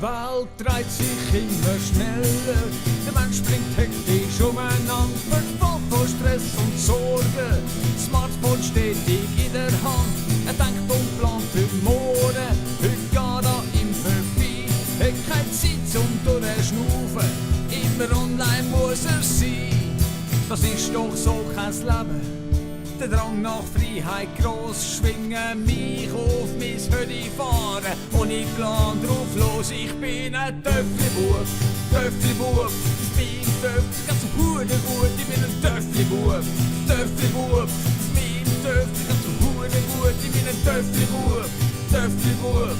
Welt dreht sich immer schneller, der Mensch springt hektisch umeinander, voll von Stress und Sorgen. Das Smartphone steht in der Hand, er denkt und plant für morgen. Heute geht er ihm vorbei, hat keine Zeit zum Durchschnaufen, immer online muss er sein. Das ist doch so kein Leben. Der Drang nach Freiheit gross, schwingen mich auf mein Hödi fahren. Ohne Plan drauf los, ich bin ein Töffli-Bub, Töffli-Bub. Mein Töffli, ganz hurengut, ich bin ein Töffli-Bub, Töffli-Bub. Mein Töffli, ganz hurengut, ich bin ein Töffli-Bub, Töffli-Bub.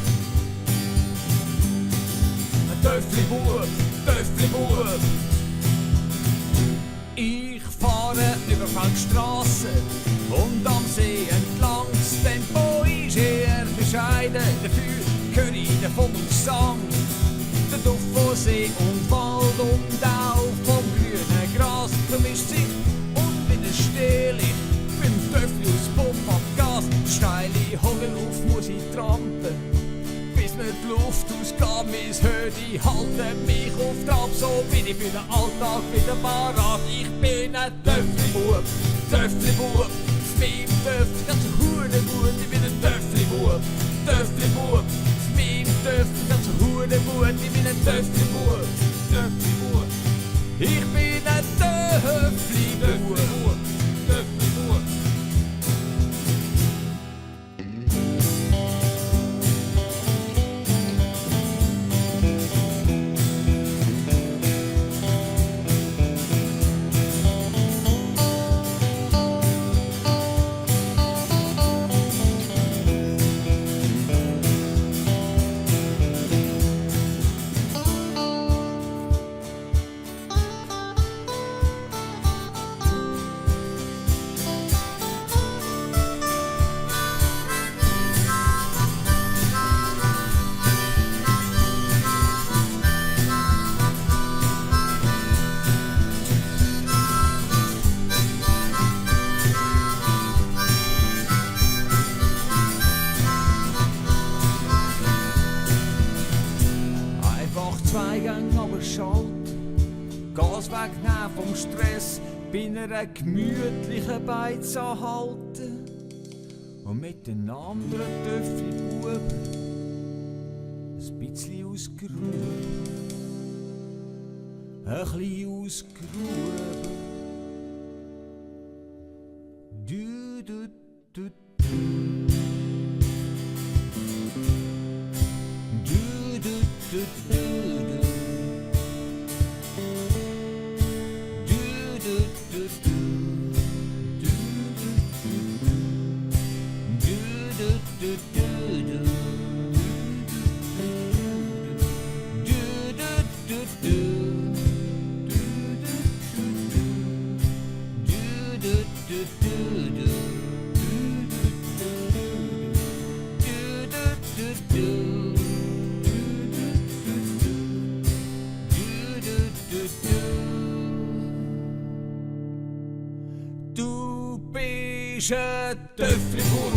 Ein Töffli-Bub, Töffli-Bub. Ich fahre über Feldstrassen und am See entlang. Das Tempo ist eher bescheiden, dafür höre ich den Vogelsang. Der Duft von See und Wald und auch vom grünen Gras vermischt sich unwiderstehlich beim Töffli aus Pump ab Gas. Steile Hügel auf muss ich trampen, bis mir die Luft ausgeht. Mein Hödi halten mich auf Trab, so bin ich für den Alltag wieder parat. Ich bin ein Töffli-Bub, Töffli-Bub. Mein Töffli, ganz hurengut, ich bin ein Töffli-Bub, Töffli-Bub. Mein Töffli, ganz hurengut, ich bin ein Töffli-Bub, Töffli-Bub. Ich bin ein Töffli-Bub, Töffli-Bub. Zwei Gänge aber schalt, Gas wegnehmen vom Stress, bin einer gemütlichen Beiz anhalten und mit den anderen Töffli-Buben ein bisschen ausgeruhen, ein bisschen ausgeruhen. Du, du, du, du. Du, du, du, du. Du bist ein Töffli-Bub.